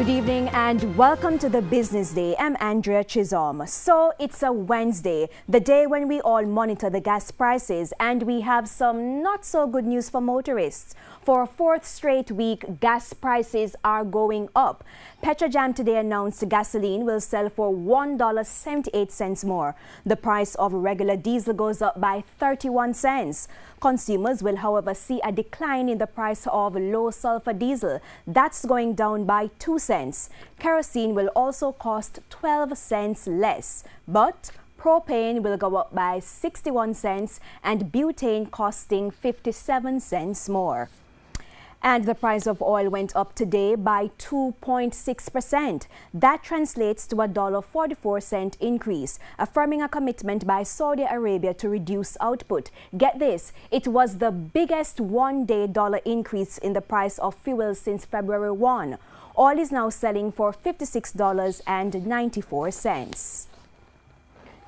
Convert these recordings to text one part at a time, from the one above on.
Good evening and welcome to the Business Day. I'm Andrea Chisholm. So it's a Wednesday, the day when we all monitor the gas prices, and we have some not so good news for motorists. For a fourth straight week, gas prices are going up. Petrojam today announced gasoline will sell for $1.78 more. The price of regular diesel goes up by 31 cents. Consumers will, however, see a decline in the price of low sulfur diesel. That's going down by 2 cents. Kerosene will also cost 12 cents less. But propane will go up by 61 cents and butane costing 57 cents more. And the price of oil went up today by 2.6%. That translates to a $1.44 increase, affirming a commitment by Saudi Arabia to reduce output. Get this, it was the biggest one-day dollar increase in the price of fuel since February 1. Oil is now selling for $56.94.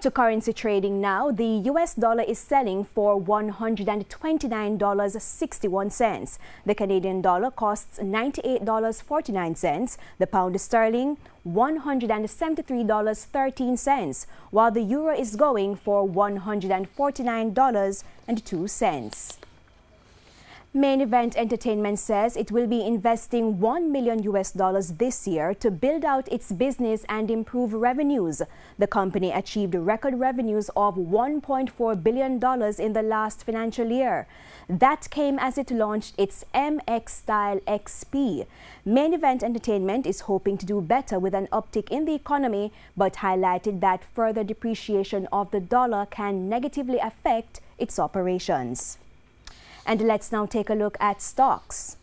To currency trading now, the US dollar is selling for $129.61. The Canadian dollar costs $98.49. The pound sterling, $173.13, while the euro is going for $149.02. Main Event Entertainment says it will be investing $1 million this year to build out its business and improve revenues. The company achieved record revenues of $1.4 billion in the last financial year. That came as it launched its MX Style XP. Main Event Entertainment is hoping to do better with an uptick in the economy, but highlighted that further depreciation of the dollar can negatively affect its operations. And let's now take a look at stocks.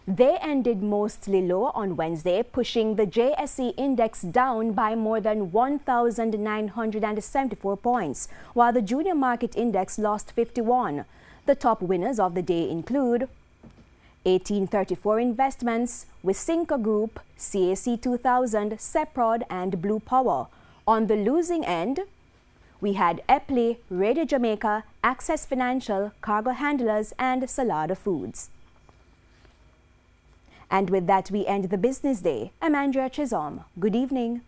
They ended mostly low on Wednesday, pushing the JSE index down by more than 1,974 points, while the junior market index lost 51. The top winners of the day include 1834 Investments, Wisynco Group, CAC 2000, Seprod, and Blue Power. On the losing end, we had Epley, Radio Jamaica, Access Financial, Cargo Handlers, and Salada Foods. And with that, we end the Business Day. I'm Andrea Chisholm. Good evening.